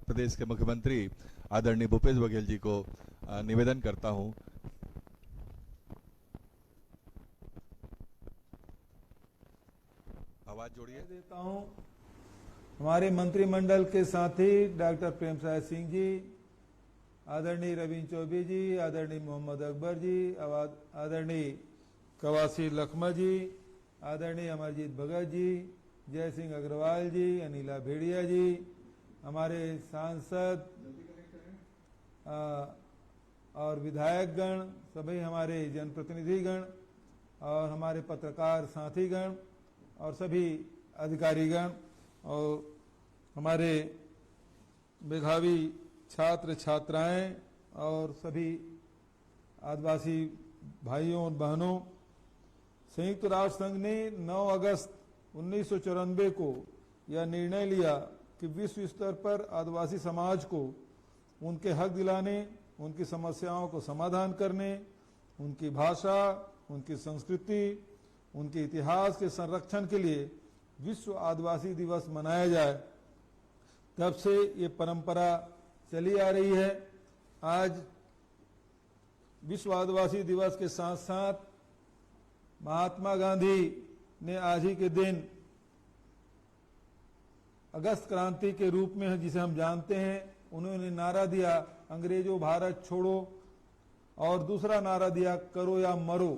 प्रदेश के मुख्यमंत्री आदरणीय भूपेश बघेल जी को निवेदन करता हूं। आवाज जोड़िए देता हूं। हमारे मंत्रिमंडल के साथी डॉक्टर प्रेमसाय सिंह जी, आदरणीय रविंद्र चौबे जी, आदरणीय मोहम्मद अकबर जी, आदरणीय कवासी लखमा जी, आदरणीय अमरजीत भगत जी, जय सिंह अग्रवाल जी, अनिला भेड़िया जी, हमारे सांसद और विधायकगण, सभी हमारे जनप्रतिनिधिगण और हमारे पत्रकार साथीगण और सभी अधिकारीगण और हमारे मेधावी छात्र छात्राएं और सभी आदिवासी भाइयों और बहनों, संयुक्त राष्ट्र संघ ने 9 अगस्त 1994 को यह निर्णय लिया कि विश्व स्तर पर आदिवासी समाज को उनके हक दिलाने, उनकी समस्याओं को समाधान करने, उनकी भाषा, उनकी संस्कृति, उनके इतिहास के संरक्षण के लिए विश्व आदिवासी दिवस मनाया जाए। तब से ये परंपरा चली आ रही है। आज विश्व आदिवासी दिवस के साथ साथ महात्मा गांधी ने आज ही के दिन अगस्त क्रांति के रूप में, जिसे हम जानते हैं, उन्होंने नारा दिया अंग्रेजों भारत छोड़ो और दूसरा नारा दिया करो या मरो।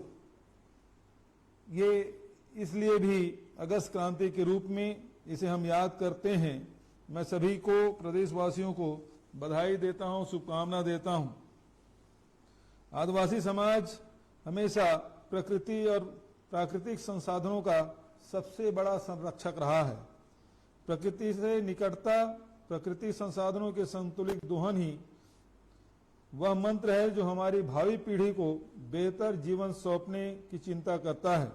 ये इसलिए भी अगस्त क्रांति के रूप में इसे हम याद करते हैं। मैं सभी को, प्रदेशवासियों को बधाई देता हूं, शुभकामना देता हूं। आदिवासी समाज हमेशा प्रकृति और प्राकृतिक संसाधनों का सबसे बड़ा संरक्षक रहा है। प्रकृति से निकटता, प्रकृति संसाधनों के संतुलित दोहन ही वह मंत्र है जो हमारी भावी पीढ़ी को बेहतर जीवन सौंपने की चिंता करता है।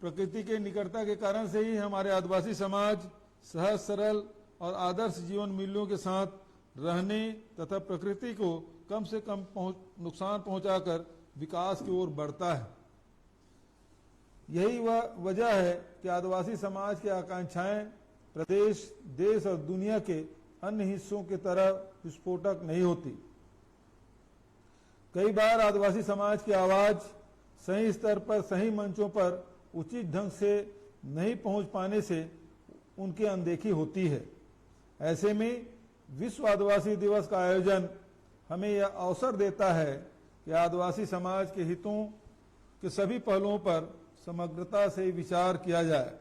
प्रकृति के निकटता के कारण से ही हमारे आदिवासी समाज सहज, सरल और आदर्श जीवन मूल्यों के साथ रहने तथा प्रकृति को कम से कम नुकसान पहुंचाकर विकास की ओर बढ़ता है। यही वह वजह है कि आदिवासी समाज की आकांक्षाएं प्रदेश, देश और दुनिया के अन्य हिस्सों की तरह विस्फोटक नहीं होती। कई बार आदिवासी समाज की आवाज सही स्तर पर, सही मंचों पर उचित ढंग से नहीं पहुंच पाने से उनकी अनदेखी होती है। ऐसे में विश्व आदिवासी दिवस का आयोजन हमें यह अवसर देता है कि आदिवासी समाज के हितों के सभी पहलुओं पर समग्रता से विचार किया जाए।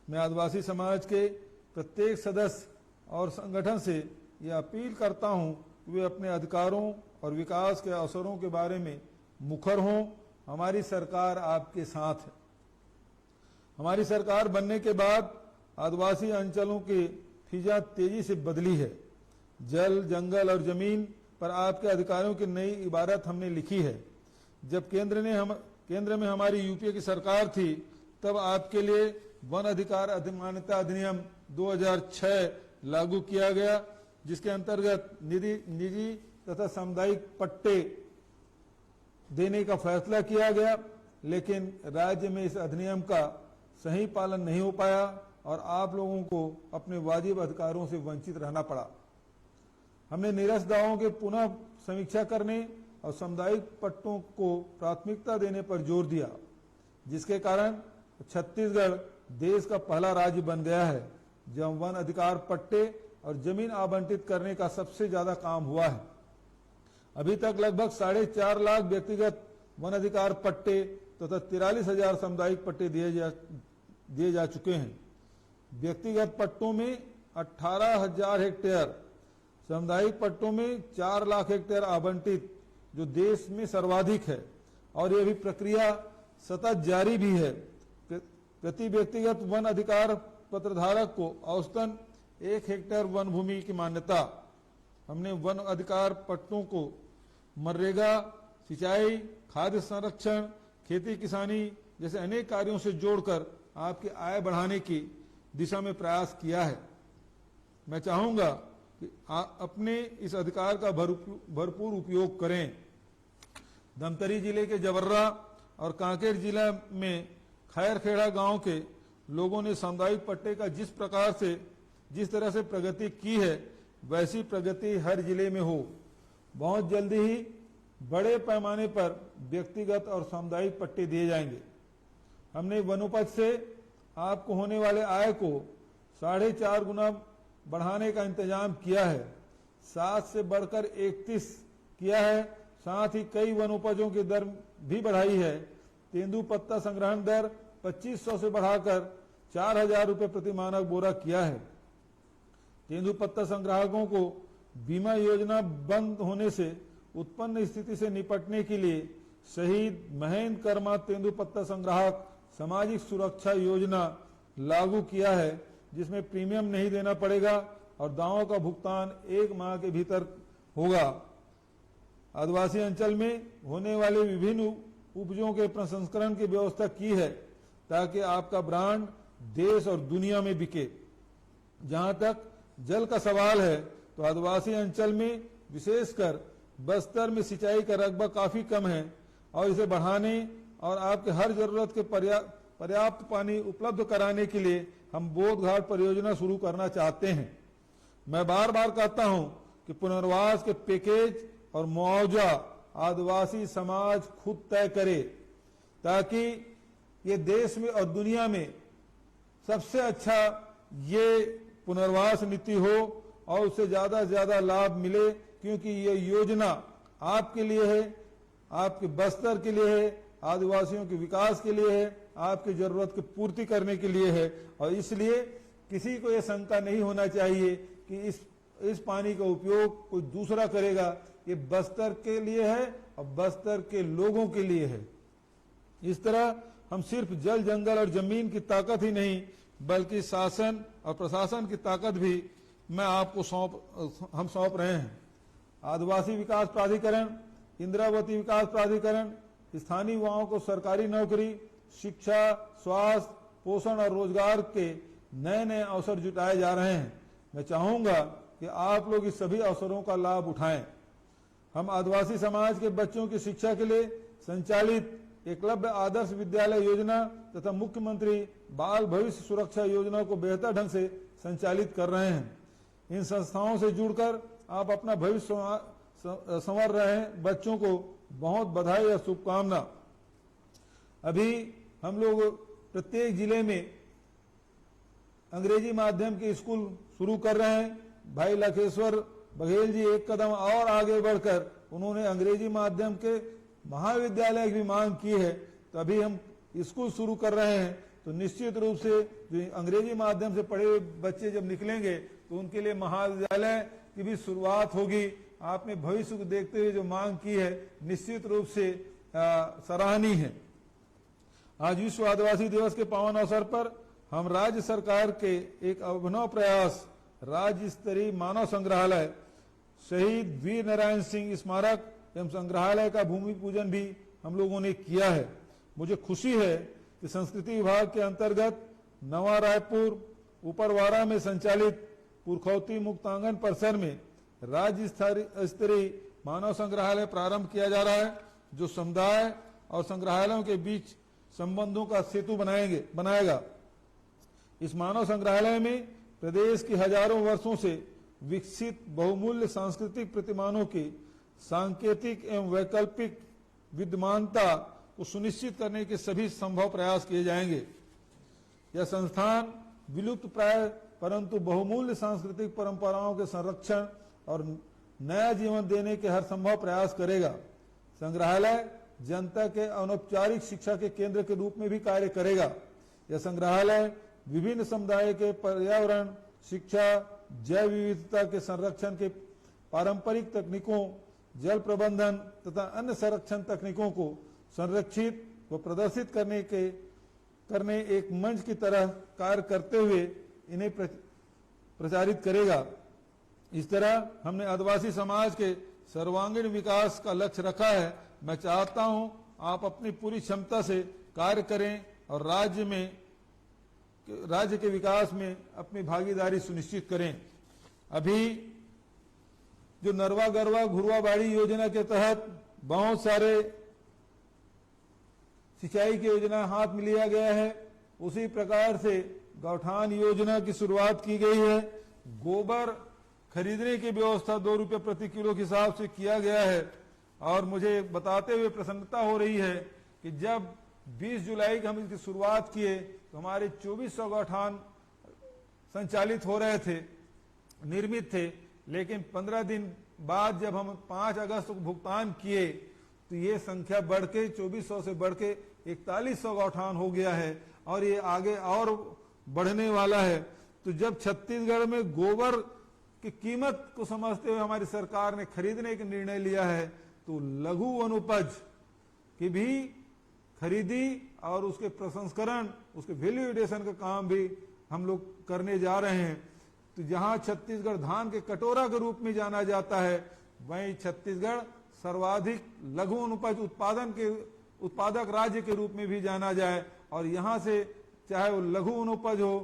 मैं आदिवासी समाज के प्रत्येक सदस्य और संगठन से यह अपील करता हूं कि वे अपने अधिकारों और विकास के अवसरों के बारे में मुखर हों। हमारी सरकार आपके साथ है। हमारी सरकार बनने के बाद आदिवासी अंचलों की फिजा तेजी से बदली है। जल, जंगल और जमीन पर आपके अधिकारों की नई इबारत हमने लिखी है। जब केंद्र में हमारी यूपीए की सरकार थी, तब आपके लिए वन अधिकार अधिमान्यता अधिनियम 2006 लागू किया गया, जिसके अंतर्गत निजी तथा सामुदायिक पट्टे देने का फैसला किया गया। लेकिन राज्य में इस अधिनियम का सही पालन नहीं हो पाया और आप लोगों को अपने वाजिब अधिकारों से वंचित रहना पड़ा। हमने नीरस दावों के पुनः समीक्षा करने और सामुदायिक पट्टों को प्राथमिकता देने पर जोर दिया, जिसके कारण छत्तीसगढ़ देश का पहला राज्य बन गया है जहां वन अधिकार पट्टे और जमीन आवंटित करने का सबसे ज्यादा काम हुआ है। अभी तक लगभग 4.5 लाख व्यक्तिगत वन अधिकार पट्टे तथा 43,000 सामुदायिक पट्टे दिए जा चुके हैं। व्यक्तिगत पट्टों में 18,000 हेक्टेयर, सामुदायिक पट्टों में 4 लाख हेक्टेयर आवंटित, जो देश में सर्वाधिक है और यह भी प्रक्रिया सतत जारी भी है। प्रति व्यक्तिगत वन अधिकार पत्रधारक को औसतन 1 हेक्टेयर वन भूमि की मान्यता। हमने वन अधिकार पट्टों को मनरेगा, सिंचाई, खाद्य संरक्षण, खेती किसानी जैसे अनेक कार्यों से जोड़कर आपकी आय बढ़ाने की दिशा में प्रयास किया है। मैं चाहूंगा कि आप अपने इस अधिकार का भरपूर उपयोग करें। धमतरी जिले के जबर्रा और कांकेर जिला में खैरखेड़ा गांव के लोगों ने सामुदायिक पट्टे का जिस प्रकार से जिस तरह से प्रगति की है वैसी प्रगति हर जिले में हो। बहुत जल्दी ही बड़े पैमाने पर व्यक्तिगत और सामुदायिक पट्टे दिए जाएंगे। हमने वनोपज से आपको होने वाले आय को 4.5 गुना बढ़ाने का इंतजाम किया है। 7 से बढ़कर 31 किया है। साथ ही कई वनोपजों की दर भी बढ़ाई है। तेंदुपत्ता संग्रहण दर 2500 से बढ़ाकर 4000 रुपये प्रति मानक बोरा किया है। तेंदुपत्ता संग्राहकों को बीमा योजना बंद होने से उत्पन्न स्थिति से निपटने के लिए शहीद महेंद्र कर्मा तेंदुपत्ता संग्राहक सामाजिक सुरक्षा योजना लागू किया है, जिसमें प्रीमियम नहीं देना पड़ेगा और दावों का भुगतान 1 माह के भीतर होगा। आदिवासी अंचल में होने वाले विभिन्न उपजों के प्रसंस्करण की व्यवस्था की है ताकि आपका ब्रांड देश और दुनिया में बिके। जहां तक जल का सवाल है तो आदिवासी अंचल में विशेषकर बस्तर में सिंचाई का रकबा काफी कम है और इसे बढ़ाने और आपके हर जरूरत के पर्याप्त पानी उपलब्ध कराने के लिए हम बोध घाट परियोजना शुरू करना चाहते हैं। मैं बार बार कहता हूं कि पुनर्वास के पैकेज और मुआवजा आदिवासी समाज खुद तय करे ताकि ये देश में और दुनिया में सबसे अच्छा ये पुनर्वास नीति हो और उससे ज्यादा से ज्यादा लाभ मिले, क्योंकि ये योजना आपके लिए है, आपके बस्तर के लिए है, आदिवासियों के विकास के लिए है, आपकी जरूरत की पूर्ति करने के लिए है। और इसलिए किसी को यह शंका नहीं होना चाहिए कि इस पानी का उपयोग कोई दूसरा करेगा। ये बस्तर के लिए है और बस्तर के लोगों के लिए है। इस तरह हम सिर्फ जल, जंगल और जमीन की ताकत ही नहीं बल्कि शासन और प्रशासन की ताकत भी हम सौंप रहे हैं। आदिवासी विकास प्राधिकरण, इंद्रावती विकास प्राधिकरण स्थानीय युवाओं को सरकारी नौकरी, शिक्षा, स्वास्थ्य, पोषण और रोजगार के नए नए अवसर जुटाए जा रहे हैं। मैं चाहूंगा कि आप लोग इस सभी अवसरों का लाभ उठाएं। हम आदिवासी समाज के बच्चों की शिक्षा के लिए संचालित एकलव्य आदर्श विद्यालय योजना तथा मुख्यमंत्री बाल भविष्य सुरक्षा योजना को बेहतर ढंग से संचालित कर रहे हैं। इन संस्थाओं से जुड़कर आप अपना भविष्य संवार रहे हैं। बच्चों को बहुत बधाई और शुभकामना। अभी हम लोग प्रत्येक जिले में अंग्रेजी माध्यम के स्कूल शुरू कर रहे हैं। भाई लखेश्वर बघेल जी एक कदम और आगे बढ़कर उन्होंने अंग्रेजी माध्यम के महाविद्यालय की भी मांग की है, तो अभी हम स्कूल शुरू कर रहे हैं। तो निश्चित रूप से जो अंग्रेजी माध्यम से पढ़े हुए बच्चे जब निकलेंगे तो उनके लिए महाविद्यालय की भी शुरुआत होगी। आपने भविष्य को देखते हुए जो मांग की है निश्चित रूप से सराहनीय है। आज विश्व आदिवासी दिवस के पावन अवसर पर हम राज्य सरकार के एक अभिनव प्रयास राज्य स्तरीय मानव संग्रहालय शहीद वीर नारायण सिंह स्मारक एवं संग्रहालय का भूमि पूजन भी हम लोगों ने किया है। मुझे खुशी है कि संस्कृति विभाग के अंतर्गत नवा रायपुर ऊपरवाड़ा में संचालित पुरखौती मुक्तांगन परिसर में राज्य स्तरीय मानव संग्रहालय प्रारंभ किया जा रहा है, जो समुदाय और संग्रहालयों के बीच संबंधों का सेतु बनाएगा। इस मानव संग्रहालय में प्रदेश की हजारों वर्षों से विकसित बहुमूल्य सांस्कृतिक प्रतिमानों की सांकेतिक एवं वैकल्पिक विद्यमानता को सुनिश्चित करने के सभी संभव प्रयास किए जाएंगे। यह संस्थान विलुप्त प्राय परंतु बहुमूल्य सांस्कृतिक परंपराओं के संरक्षण और नया जीवन देने के हर संभव प्रयास करेगा। संग्रहालय जनता के अनौपचारिक शिक्षा के केंद्र के रूप में भी कार्य करेगा। यह संग्रहालय विभिन्न समुदाय के पर्यावरण, शिक्षा, जैव विविधता के संरक्षण के पारंपरिक तकनीकों, जल प्रबंधन तथा अन्य संरक्षण तकनीकों को संरक्षित व प्रदर्शित करने एक मंच की तरह कार्य करते हुए इन्हें प्रचारित करेगा। इस तरह हमने आदिवासी समाज के सर्वांगीण विकास का लक्ष्य रखा है। मैं चाहता हूं आप अपनी पूरी क्षमता से कार्य करें और राज्य के विकास में अपनी भागीदारी सुनिश्चित करें। अभी जो नरवा गरवा घुरवा बाड़ी योजना के तहत बहुत सारे सिंचाई की योजना हाथ में लिया गया है, उसी प्रकार से गौठान योजना की शुरुआत की गई है। गोबर खरीदने की व्यवस्था 2 रुपये प्रति किलो के हिसाब से किया गया है। और मुझे बताते हुए प्रसन्नता हो रही है कि जब 20 जुलाई को हम इसकी शुरुआत किए तो हमारे 2400 गौठान संचालित हो रहे थे, निर्मित थे, लेकिन 15 दिन बाद जब हम 5 अगस्त को भुगतान किए तो ये संख्या बढ़ के 2400 से बढ़ के 4100 गौठान हो गया है और ये आगे और बढ़ने वाला है। तो जब छत्तीसगढ़ में गोबर की कीमत को समझते हुए हमारी सरकार ने खरीदने का निर्णय लिया है तो लघु वनोपज की भी खरीदी और उसके प्रसंस्करण, उसके वैल्यू एडिशन का काम भी हम लोग करने जा रहे हैं। तो जहां छत्तीसगढ़ धान के कटोरा के रूप में जाना जाता है, वहीं छत्तीसगढ़ सर्वाधिक लघु वनोपज उत्पादक राज्य के रूप में भी जाना जाए। और यहां से चाहे वो लघु वनोपज हो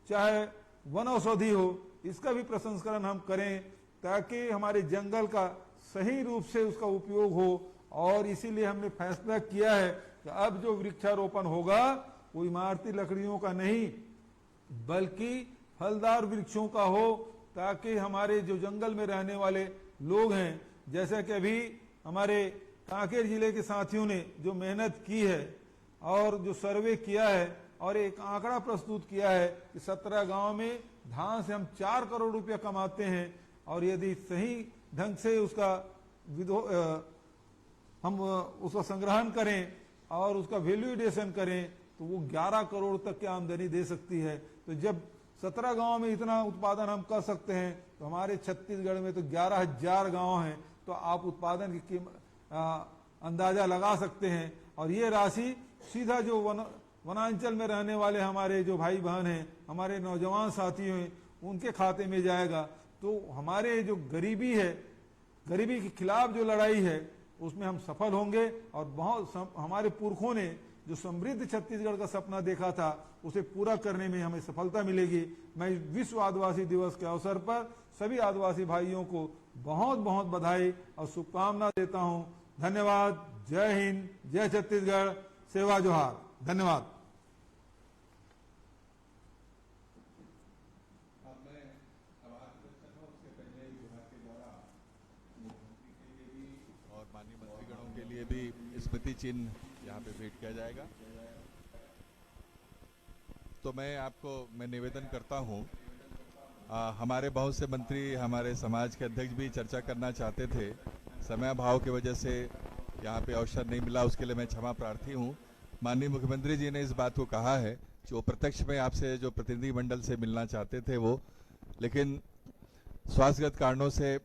चाहे वन औषधि हो, इसका भी प्रसंस्करण हम करें ताकि हमारे जंगल का सही रूप से उसका उपयोग हो। और इसीलिए हमने फैसला किया है कि अब जो वृक्षारोपण होगा वो इमारती लकड़ियों का नहीं बल्कि फलदार वृक्षों का हो, ताकि हमारे जो जंगल में रहने वाले लोग हैं, जैसे कि अभी हमारे कांकेर जिले के साथियों ने जो मेहनत की है और जो सर्वे किया है और एक आंकड़ा प्रस्तुत किया है कि 17 गांव में धान से हम 4 करोड़ रुपया कमाते हैं और यदि सही ढंग से उसका हम उसका संग्रहण करें और उसका वैल्यू एडिशन करें तो वो 11 करोड़ तक की आमदनी दे सकती है। तो जब 17 गांव में इतना उत्पादन हम कर सकते हैं तो हमारे छत्तीसगढ़ में तो 11,000 गांव हैं, तो आप उत्पादन की अंदाजा लगा सकते हैं। और ये राशि सीधा जो वनांचल में रहने वाले हमारे जो भाई बहन हैं, हमारे नौजवान साथी हैं, उनके खाते में जाएगा। तो हमारे जो गरीबी है, गरीबी के खिलाफ जो लड़ाई है उसमें हम सफल होंगे। और बहुत हमारे पुरखों ने जो समृद्ध छत्तीसगढ़ का सपना देखा था उसे पूरा करने में हमें सफलता मिलेगी। मैं विश्व आदिवासी दिवस के अवसर पर सभी आदिवासी भाइयों को बहुत बहुत बधाई और शुभकामना देता हूं। धन्यवाद। जय हिंद, जय छत्तीसगढ़, सेवा जोहार। धन्यवाद। और माननीय मंत्रीगणों के लिए भी स्मृति चिन्ह यहाँ पे भेंट किया जाएगा। तो मैं निवेदन करता हूँ, हमारे बहुत से मंत्री, हमारे समाज के अध्यक्ष भी चर्चा करना चाहते थे, समय अभाव की वजह से यहाँ पे अवसर नहीं मिला, उसके लिए मैं क्षमा प्रार्थी हूँ। माननीय मुख्यमंत्री जी ने इस बात को कहा है कि वो प्रत्यक्ष में आपसे जो प्रतिनिधि मंडल से मिलना चाहते थे वो, लेकिन स्वास्थ्यगत कारणों से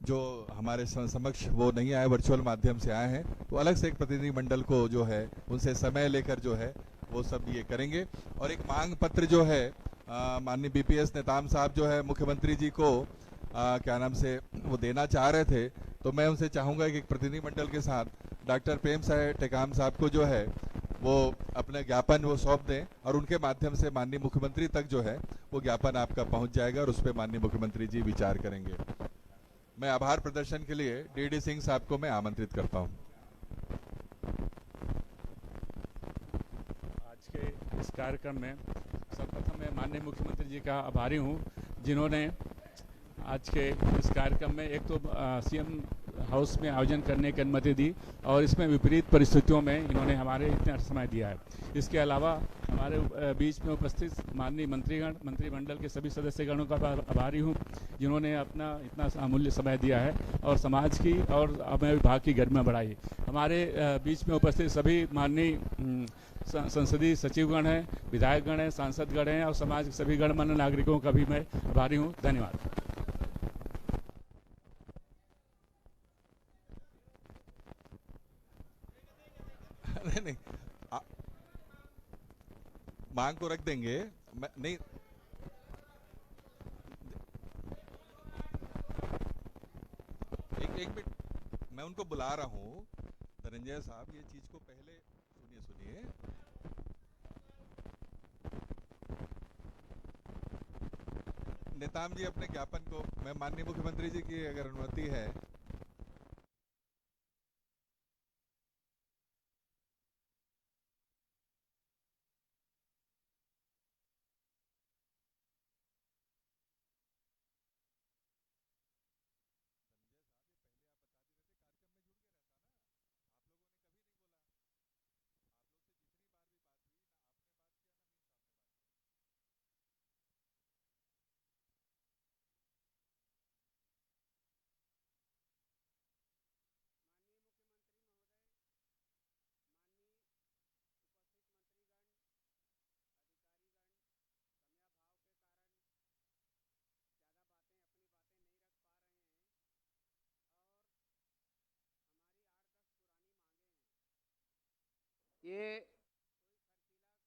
जो हमारे समक्ष वो नहीं आए, वर्चुअल माध्यम से आए हैं, तो अलग से एक प्रतिनिधि मंडल को जो है उनसे समय लेकर जो है वो सब ये करेंगे। और एक मांग पत्र जो है माननीय बीपीएस नेताम साहब जो है मुख्यमंत्री जी को क्या नाम से वो देना चाह रहे थे, तो मैं उनसे चाहूंगा कि एक प्रतिनिधि मंडल के साथ डॉक्टर प्रेम साहेब टेकाम साहब को जो है वो अपने ज्ञापन वो सौंप दें और उनके माध्यम से माननीय मुख्यमंत्री तक जो है वो ज्ञापन आपका पहुंच जाएगा और उस पर माननीय मुख्यमंत्री जी विचार करेंगे। मैं आभार प्रदर्शन के लिए डीडी सिंह साहब को मैं आमंत्रित करता हूं। आज के इस कार्यक्रम में सर्वप्रथम मैं माननीय मुख्यमंत्री जी का आभारी हूं, जिन्होंने आज के इस कार्यक्रम में एक तो सीएम हाउस में आयोजन करने की अनुमति दी और इसमें विपरीत परिस्थितियों में इन्होंने हमारे इतना समय दिया है। इसके अलावा हमारे बीच में उपस्थित माननीय मंत्रीगण, मंत्रिमंडल के सभी सदस्यगणों का आभारी हूं, जिन्होंने अपना इतना अमूल्य समय दिया है और समाज की और हमें विभाग की गरिमा बढ़ाई। हमारे बीच में उपस्थित सभी माननीय संसदीय सचिवगण हैं, विधायकगण हैं, सांसदगण हैं और समाज के सभी गणमान्य नागरिकों का भी मैं आभारी हूँ। धन्यवाद। नहीं, मांग को रख देंगे। नहीं, एक मिनट, मैं उनको बुला रहा हूँ। धनंजय साहब, ये चीज को पहले सुनिए। नेताम जी अपने ज्ञापन को, मैं माननीय मुख्यमंत्री जी की अगर अनुमति है ये बहुत बहुत धन्यवाद आपका। और इसी के साथ ही आज का जो ये कार्यक्रम यहाँ पे समाप्त होता है। माननीय मुख्यमंत्री जी, माननीय मंत्रीगण, सभी विधायकगण, सभी समाज के सम्मानित प्रबुद्धजन, हमारे छात्र छात्राएं, वनाधिकार समिति के जो लोग आए थे और पूरे छत्तीसगढ़ से जो जुड़े हैं, उन सबको बहुत बहुत बधाई, शुभकामनाएं विश्व आदिवासी दिवस की। बहुत बधाई। जी राजेश भाई, एक घोषणा करना छूट गया था। नेतान जी आप बोले तो याद आया। 2 मिनट सुन ले। नेतान साहब को भी मैं सेवा जोहार करता हूँ और हमेशा आदिवासी हितों के लिए वो लड़ाई लड़ते रहे हैं।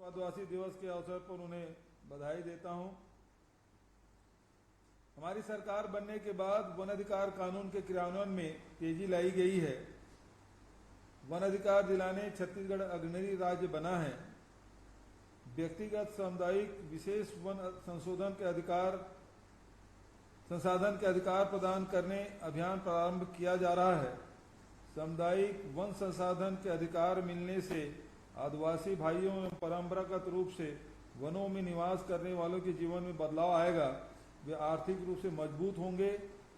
आदिवासी दिवस के अवसर पर उन्हें बधाई देता हूँ। हमारी सरकार बनने के बाद वन अधिकार कानून के क्रियान्वयन में तेजी लाई गई है। वन अधिकार दिलाने छत्तीसगढ़ अग्रणी राज्य बना है। व्यक्तिगत, सामुदायिक, विशेष वन संसाधन के अधिकार प्रदान करने अभियान प्रारंभ किया जा रहा है। सामुदायिक वन संसाधन के अधिकार मिलने से आदिवासी भाइयों में परंपरागत रूप से वनों में निवास करने वालों के जीवन में बदलाव आएगा। वे आर्थिक रूप से मजबूत होंगे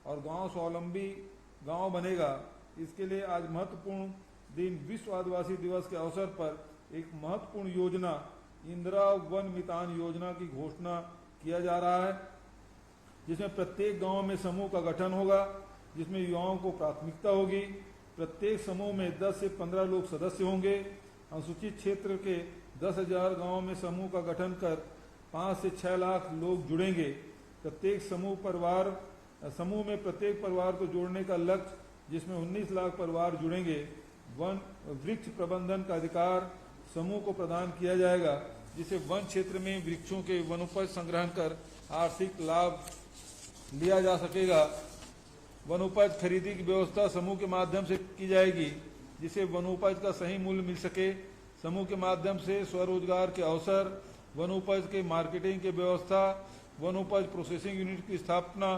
और गांव स्वावलंबी गांव बनेगा। इसके लिए आज महत्वपूर्ण दिन विश्व आदिवासी दिवस के अवसर पर एक महत्वपूर्ण योजना इंदिरा वन मितान योजना की घोषणा किया जा रहा है, जिसमें प्रत्येक गांव में समूह का गठन होगा, जिसमें युवाओं को प्राथमिकता होगी। प्रत्येक समूह में 10 से 15 लोग सदस्य होंगे। अनुसूचित क्षेत्र के 10,000 गांवों में समूह का गठन कर 5 से 6 लाख लोग जुड़ेंगे। प्रत्येक समूह में प्रत्येक परिवार को जोड़ने का लक्ष्य, जिसमें 19 लाख परिवार जुड़ेंगे। वन वृक्ष प्रबंधन का अधिकार समूह को प्रदान किया जाएगा, जिसे वन क्षेत्र में वृक्षों के वनोपज संग्रहण कर आर्थिक लाभ लिया जा सकेगा। वनोपज खरीदी की व्यवस्था समूह के माध्यम से की जाएगी, जिसे वनोपज का सही मूल्य मिल सके। समूह के माध्यम से स्वरोजगार के अवसर, वनोपज के मार्केटिंग की व्यवस्था, वनोपज प्रोसेसिंग यूनिट की स्थापना,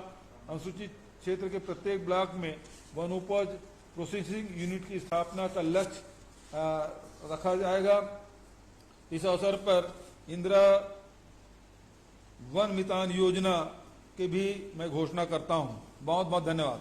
अनुसूचित क्षेत्र के प्रत्येक ब्लॉक में वनोपज प्रोसेसिंग यूनिट की स्थापना का लक्ष्य रखा जाएगा। इस अवसर पर इंदिरा वन मितान योजना के भी मैं घोषणा करता हूं। बहुत बहुत धन्यवाद।